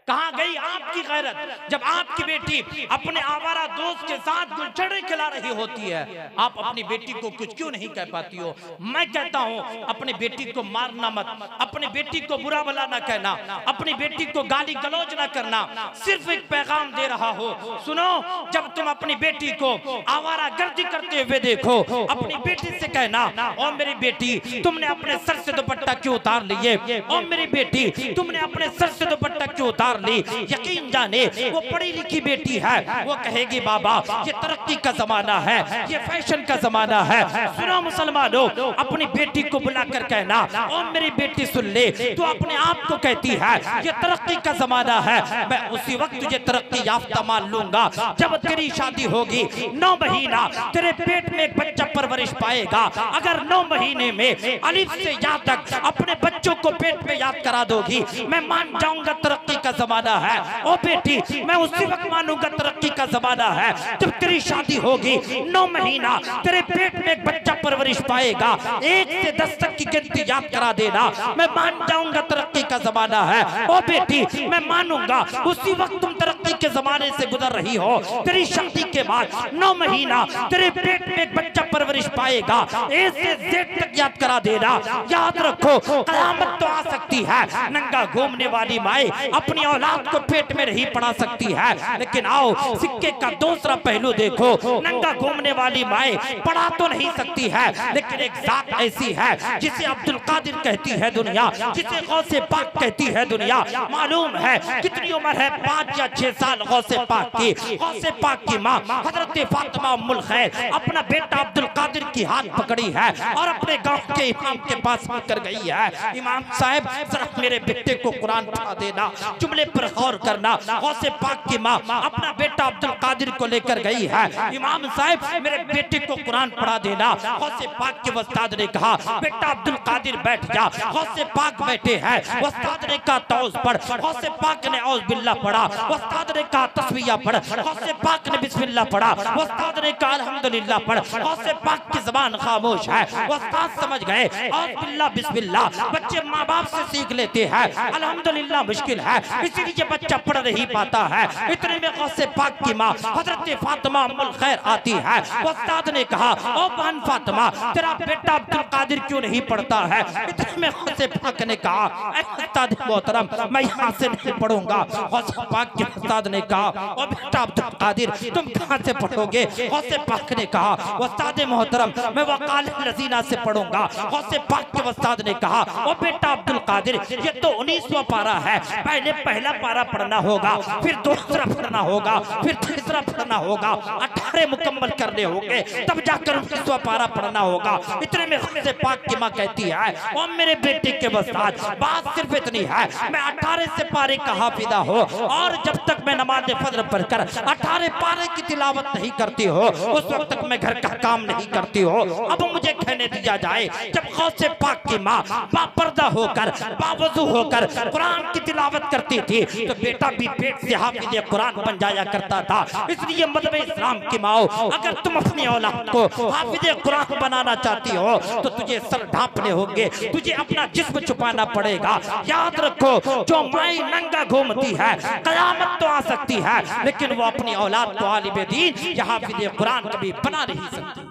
कहाँ गई आपकी गैरत? जब आपकी बेटी अपने आवारा दोस्त के साथ गुलछड़े खिला रही होती है, आप अपनी बेटी को कुछ क्यों नहीं कह पाती हो? मैं कहता हूँ, अपनी बेटी को मारना मत, अपनी बेटी को बुरा भला ना कहना, अपनी बेटी को गाली गलौज ना करना। सिर्फ एक पैगाम दे रहा हो, सुनो, जब तुम अपनी बेटी को आवारा गर्दी करते हुए देखो, अपनी बेटी से कहना, ओ मेरी बेटी, तुमने अपने सर से दुपट्टा क्यों उतार लिए? ओ मेरी बेटी, तुमने अपने सर से दुपट्टा क्यों उतार ली? यकीन जाने वो पढ़ी लिखी बेटी है, वो कहेगी, बाबा, ये तरक्की का जमाना है, ये फैशन का जमाना है। सुनो मुसलमानों, अपनी बेटी को बुलाकर कहना, ओ मेरी बेटी सुन ले, तू अपने आप को कहती है ये तरक्की का जमाना है, मैं उसी वक्त तुझे तरक्की याफ्ता मान लूंगा जब तेरी शादी होगी। 9 महीना तेरे पेट में एक बच्चा परवरिश पाएगा। अगर 9 महीने में अलिफ से या तक अपने बच्चों को पेट में याद करा दोगी, मैं मान जाऊंगा तरक्की का जमाना है। ओ बेटी मैं उसी वक्त मानूंगा तरक्की का जमाना है जब तेरी शादी होगी, 9 महीना तेरे पेट में एक बच्चा परवरिश पाएगा, 1 से 10 तक की गिनती याद करा देना, मैं मान जाऊंगा तरक्की का जमाना है। ओ बेटी मैं मानूंगा उसी वक्त तुम तरक्की के जमाने से गुजर रही हो। तेरी शादी के बाद 9 महीना तेरे पेट में एक बच्चा परवरिश पाएगा, A से Z तक याद करा देना। याद रखो कयामत तो आ सकती है, नंगा घूमने वाली माए अपनी औलाद को पेट में नहीं पढ़ा सकती है, लेकिन आओ सिक्के का दूसरा पहलू देखो, नंगा घूमने वाली माए पढ़ा तो नहीं सकती है, लेकिन एक जात ऐसी है जिसे अब्दुल कादिर कहती है दुनिया, जिसे गौसे पाक कहती है दुनिया। मालूम है कितनी उम्र है, 5 या 6 साल गौसे पाक की। गौसे पाक की माँ हजरत फातिमा उम्मुल खैर अपना बेटा अब्दुल कादिर की हाथ पकड़ी है और अपने गांव के इमाम के पास कर गई है। इमाम साहब जरा मेरे बेटे को कुरान पढ़ा देना, जुमले पर गौर करना। गौसे पाक की माँ अपना बेटा अब्दुल कादिर को लेकर गई है। इमाम साहब मेरे बेटे को कुरान पढ़ा देना। गौसे पाक के उस्ताद ने कहा बेटा अब्दुल कादिर बैठ जा। गौसे पाक बैठे हैं, उस्ताद ने कहा तौज पढ़। गौसे पाक ने औज़ बिल्लाह पढ़ा, उस्ताद ने कहा तस्बीह पढ़। गौसे पाक ने बिस्मिल्लाह पढ़ा, उस्ताद ने कहा अल्हम्दुलिल्लाह पढ़। गौसे पाक की ज़बान खामोश है, उस्ताद समझ गए औज़ बिल्लाह बिस्मिल्लाह बच्चे माँ बाप से सीख लेते हैं, अल्हम्दुलिल्लाह मुश्किल है इसीलिए बच्चा पढ़ नहीं पाता है। इतने में गौसे पाक की माँ हजरत फातिमा उम्मुल खैर आती है। उस्ताद ने कहा ओ बहन फातिमा तेरा बेटा अब्दुल कादिर क्यों नहीं पढ़ता है? इतने में गौसे पाक ने कहा उस्ताद मोहतरम मैं यहाँ से नहीं पढ़ूंगा। गौसे पाक के उस्ताद ने कहा ओ बेटा अब्दुल कादिर तुम कहाँ से पढ़ोगे? गौसे पाक ने कहा उस्ताद मोहतरम मैं वकाल रजीना से पढ़ूंगा। गौसे पाक के उस्ताद ने कहा ओ बेटा अब्दुल कादिर ये तो 19वां पारा है, पहले पहला पारा पढ़ना होगा, फिर दूसरा पढ़ना होगा, फिर तीसरा पढ़ना होगा, 18 मुकम्मल करने होंगे तब जाकर 19वां पारा पढ़ना होगा। इतने में गौसे पाक की माँ कहती है ओ मेरे बेटे के उस्ताद बात सिर्फ इतनी है मैं 18 से पारे का हाफिदा हो और जब तक मैं नमाज फज्र पढ़कर 18 पारे की तिलावत नहीं करती हो उस वक्त तक मैं घर का काम नहीं करती हो। अब मुझे कहने दिया जाए जब गौसे पाक की माँ बापर्दा होकर बावजू होकर कुरान की तिलावत करती थी तो बेटा भी पेट से हाफिज़ कुरान बन जाया करता था। इसलिए मज़हब इस्लाम की माओ अगर तुम अपनी औलाद को हाफिज़ कुरान बनाना चाहती हो तो तुझे सर ढांपने होंगे, तुझे अपना जिस्म छुपाना पड़ेगा। याद रखो जो माई नंगा घूमती है कयामत तो आ सकती है लेकिन वो अपनी औलाद को आलिम दीन या हाफिज़ कुरान कभी बना नहीं सकती।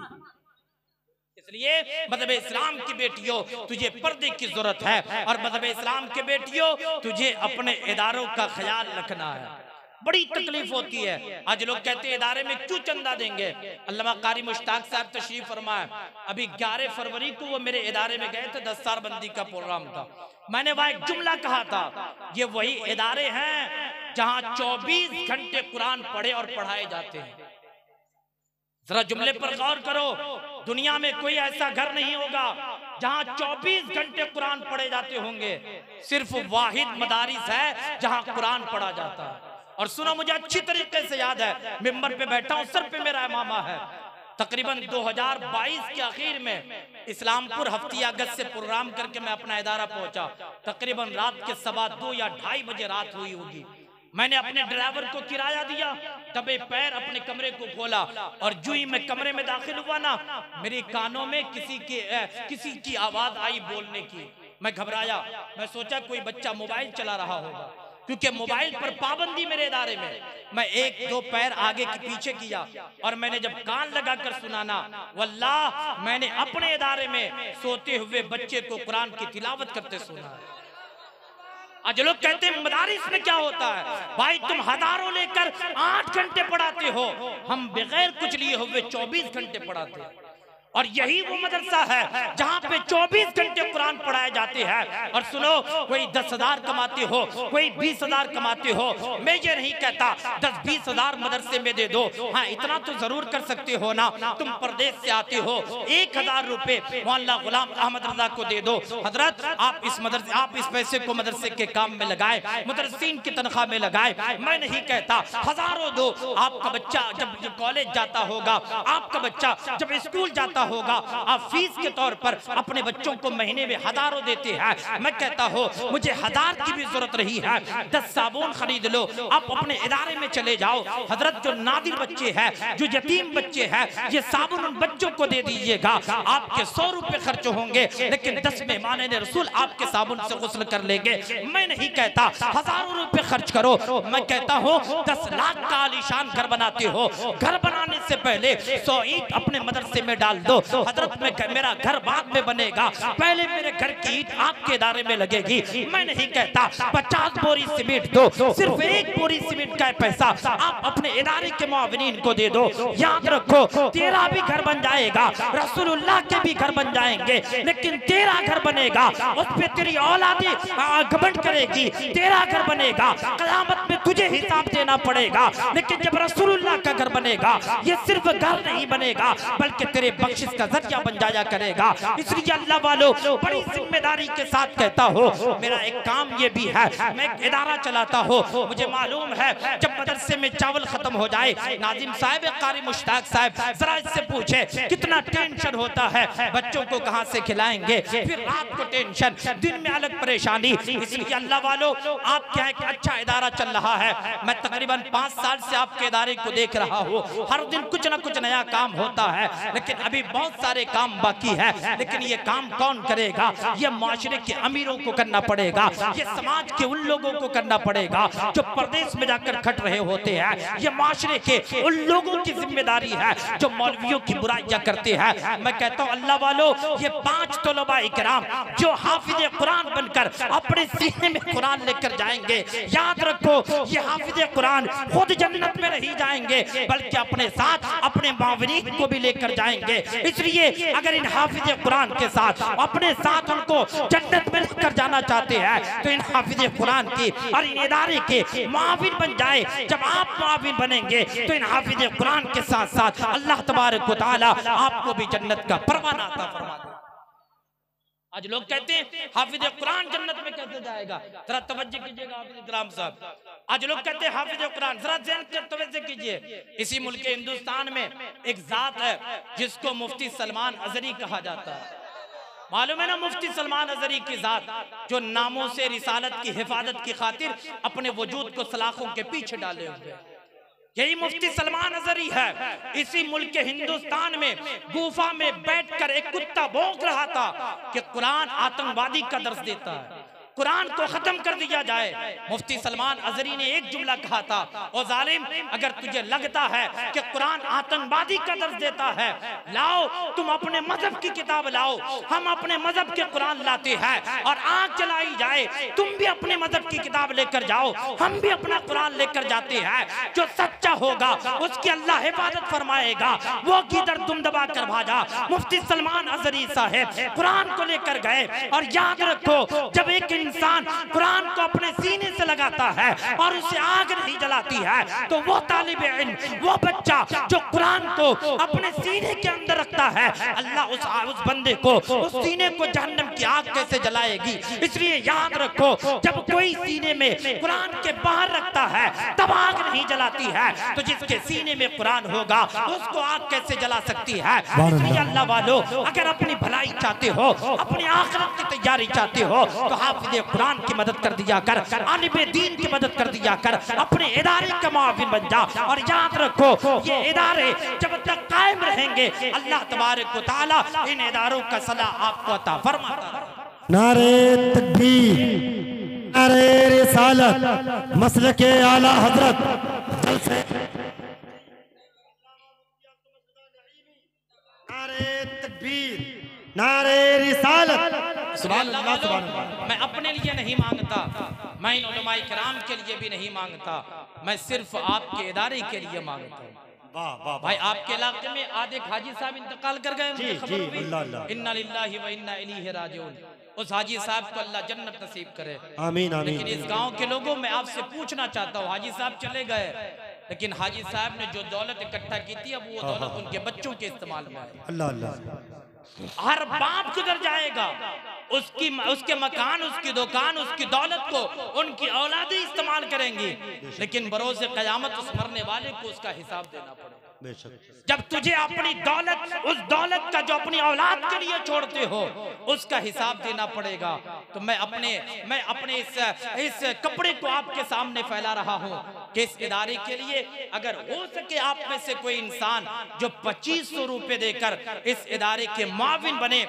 इसलिए मज़हब इस्लाम की बेटियों तुझे पर्दे की जरूरत है और मज़हब इस्लाम के बेटियों तुझे अपने इदारों का ख्याल रखना है। बड़ी तकलीफ होती है, आज लोग कहते हैं इदारे में क्यों चंदा देंगे। अल्लामा कारी मुश्ताक साहब तशरीफ फरमाए, अभी 11 फरवरी को वो मेरे इदारे में गए थे, दस्तार बंदी का प्रोग्राम था। मैंने वहां एक जुमला कहा था ये वही इदारे हैं जहां 24 घंटे कुरान पढ़े और पढ़ाए जाते हैं। जरा जुमले पर गौर करो, दुनिया में कोई ऐसा घर नहीं होगा जहां 24 घंटे कुरान पढ़े जाते होंगे, सिर्फ वाहिद मदारिस है जहां कुरान पढ़ा जाता है। और सुनो मुझे अच्छी तरीके से याद है, मिंबर पे बैठा हूं, सर पे मेरा इमामा है। तकरीबन 2022 के आखिर में इस्लामपुर हफ्ती अगस्त से प्रोग्राम करके मैं अपना इदारा पहुंचा। तकरीबन रात के 2:15 या 2:30 बजे रात हुई होगी। मैंने अपने ड्राइवर को किराया दिया, दबे पैर अपने कमरे को खोला और जो ही मैं कमरे में दाखिल हुआ ना, मेरे कानों में किसी की आवाज आई बोलने की। मैं घबराया, मैं सोचा कोई बच्चा मोबाइल चला रहा होगा क्योंकि मोबाइल पर पाबंदी मेरे इदारे में। मैं 1-2 पैर आगे की पीछे किया और मैंने जब कान लगाकर सुना ना, वल्लाह मैंने अपने इदारे में सोते हुए बच्चे को कुरान की तिलावत करते सुना। आज लोग कहते हैं मदारिस में क्या होता है, भाई तुम हजारों लेकर 8 घंटे पढ़ाते हो, हम बगैर कुछ लिए हुए 24 घंटे पढ़ाते हैं। और यही वो मदरसा है जहाँ पे 24 घंटे कुरान पढ़ाए जाते हैं। और सुनो, कोई 10,000 कमाते हो, कोई 20,000 कमाते हो, मैं ये नहीं कहता 10-20 हजार मदरसे में दे दो, हाँ इतना तो जरूर कर सकते हो ना। तुम प्रदेश से आते हो, 1,000 रुपए मौलाना गुलाम अहमद रजा को दे दो, हजरत आप इस पैसे को मदरसे के काम में लगाए, मुदर्रिसीन की तनख्वाह में लगाए। मैं नहीं कहता हजारों दो। आपका बच्चा जब कॉलेज जाता होगा, आपका बच्चा जब स्कूल जाता निकलता होगा, आप फीस के तौर पर अपने बच्चों को महीने में हजारों देते हैं। मैं कहता हूँ मुझे 1000 की भी जरूरत नहीं है, 10 साबुन खरीद लो, आप अपने इदारे में चले जाओ। हजरत जो नादिर बच्चे हैं, जो यतीम बच्चे हैं, ये साबुन उन बच्चों को दे दीजिएगा। आपके 100 रुपए खर्च होंगे, लेकिन 10 मेहमान रसूल आपके साबुन से गुस्ल कर लेंगे। मैं नहीं कहता हजारों रुपए खर्च करो, मैं कहता हूँ 10 लाख का आलीशान घर बनाते हो, घर बनाने से पहले 100 ईंट अपने मदरसे में डाल दो। हजरत में मेरा घर बाद में बनेगा, पहले मेरे घर की ईंट आपके इदारे में लगेगी। मैं नहीं कहता 50 बोरी सीमेंट दो, सिर्फ 1 बोरी सीमेंट का पैसा आप अपने इदारे के मुआविनीन को दे दो। याद रखो तेरा भी घर बन जाएगा, रसूलुल्लाह के भी घर बन जाएंगे, लेकिन तेरा घर बनेगा उस पे तेरी औलादी घमंड करेगी। तेरा घर बनेगा, क़यामत में तुझे हिसाब देना पड़ेगा। लेकिन जब रसूलुल्लाह का घर बनेगा, ये सिर्फ घर नहीं बनेगा बल्कि तेरे बख्शिश का जरिया बन जाया करेगा। इसलिए अल्लाह वालों, बड़ी जिम्मेदारी के साथ कहता हो, मेरा एक काम ये भी है, मैं एक इदारा चलाता हूँ। मुझे मालूम है जब मदरसे में चावल खत्म हो जाए, नाजिम साहब, कारी मुश्ताक साहब, जरा इससे पूछे कितना टेंशन होता है, बच्चों को कहाँ से खिलाएंगे, फिर रात को टेंशन, दिन में अलग परेशानी। इसलिए अल्लाह वालों, आपके यहाँ एक अच्छा इदारा चल रहा है। मैं तकरीबन 5 साल से आपके इदारे को देख रहा हूँ, हर दिन कुछ ना कुछ नया काम होता है, लेकिन अभी बहुत सारे काम बाकी है। लेकिन ये काम कौन करेगा? ये माशरे के अमीरों को करना पड़ेगा, ये समाज के उन लोगों को करना पड़ेगा जो प्रदेश में जाकर खट रहे होते हैं। ये माशरे के उन लोगों की जिम्मेदारी है जो मौलवियों की बुराइयां करते हैं। मैं कहता हूँ अल्लाह वालों, ये 5 तलबा इकराम जो हाफिज कुरान बनकर अपने सीने में कुरान लेकर जाएंगे, याद रखो ये हाफिज कुरान खुद जन्नत में नहीं जाएंगे बल्कि अपने साथ अपने मावरीन को भी लेकर जाएंगे। इसलिए अगर इन हाफिज कुरान के साथ अपने साथ उनको जन्नत में लेकर जाना चाहते हैं तो इन हाफिज कुरान की और इन इदारे के मुआविन बन जाए। जब आप मुआविन बनेंगे तो इन हाफिज कुरान के साथ साथ अल्लाह तबारक व तआला आपको भी जन्नत का परवाना अता फरमा दे। आज लोग कहते हैं हाफिज कुरान जन्नत में कैसे जाएगा? जरा तवज्जो कीजिएगा हाफिज इकराम साहब। आज लोग कहते हैं हाफिज कुरान, जरा ध्यान से तवज्जो कीजिए। इसी मुल्क हिंदुस्तान में एक जात है जिसको मुफ्ती सलमान अजहरी कहा जाता है। मालूम है ना मुफ्ती सलमान अजहरी की जात, जो नामों से रिसालत की हिफाजत की खातिर अपने वजूद को सलाखों के पीछे डाले हुए, यही मुफ्ती सलमान अजहरी है। इसी मुल्क के हिंदुस्तान में गुफा में बैठकर एक कुत्ता भौंक रहा था कि कुरान आतंकवादी का दर्ज देता है, कुरान को खत्म कर दिया जाए। मुफ्ती सलमान अजहरी ने एक जुमला कहा था, ओ जालिम, अगर तुझे लगता है कि कुरान आतंकवादी का दर्ज देता है, लाओ तुम अपने मजहब की किताब लाओ, हम अपने मजहब के कुरान लाते हैं और आग जलाई जाए, तुम भी अपने मजहब की किताब लेकर जाओ, हम भी अपना कुरान लेकर जाते हैं। जो सच्चा होगा उसकी अल्लाह हिफाजत फरमाएगा। वो किधर तुम दबा कर भाजा। मुफ्ती सलमान अजहरी साहब कुरान को लेकर गए, और याद रखो जब एक इंसान कुरान को अपने सीने से लगाता है और उसे आग नहीं जलाती है, तो वो तालिब इल्म, वो बच्चा जो कुरान को अपने सीने के अंदर रखता है, अल्लाह उस बंदे को, उस सीने को जहन्नम की आग कैसे जलाएगी। इसलिए याद रखो जब कोई सीने में कुरान के बाहर रखता है तब आग नहीं जलाती है, तो जिसके सीने में कुरान होगा उसको आग कैसे जला सकती है। इसलिए अल्लाह वालों, अगर अपनी भलाई चाहते हो, अपनी आखिरत की तैयारी चाहते हो, तो हाफिज कुरान की मदद कर दिया कर, आलिम दीन की मदद कर दिया कर, अपने इदारे का मुआविन बन जा। और याद रखो ये इदारे जब तक कायम रहेंगे अल्लाह तबारक व तआला इन इदारों का सलाह आपको अता फरमाता है। नारे तकबीर, नारे रिसालत, मसलके आला हजरत, नारे तकबीर, नारे रिसालत। मैं अपने लिए नहीं मांगता, मैं इन उलमाए किराम के लिए भी नहीं मांगता, मैं सिर्फ आपके इदारे के लिए मांगता हूँ। वाह वाह भाई आपके इलाके में आधे हाजी साहब इंतकाल कर गए, मुझे खबर हुई। इन्ना लिल्लाहि व इन्ना इलैहि राजिऊन। उस हाजी साहब को अल्लाह जन्नत नसीब करे, आमीन आमीन। लेकिन इस गांव के लोगों मैं आपसे पूछना चाहता हूँ, हाजी साहब चले गए, लेकिन हाजी साहब ने जो दौलत इकट्ठा की थी, अब वो दौलत उनके बच्चों के इस्तेमाल में है। अल्लाह अल्लाह। हर बाप किधर जाएगा, उसके मकान, उसकी दुकान, उसकी दौलत को उनकी औलादें इस्तेमाल करेंगी, लेकिन बरोज़ क़यामत उस मरने वाले को उसका हिसाब देना पड़ेगा। बेशक। जब तुझे अपनी दौलत, उस दौलत का जो अपनी औलाद के लिए छोड़ते हो, उसका हिसाब देना पड़ेगा। तो मैं अपने इस कपड़े को आपके सामने फैला रहा हूं कि इस इदारे के लिए अगर हो सके आप में से कोई इंसान जो 2500 रुपए देकर इस इदारे के मुआविन बने,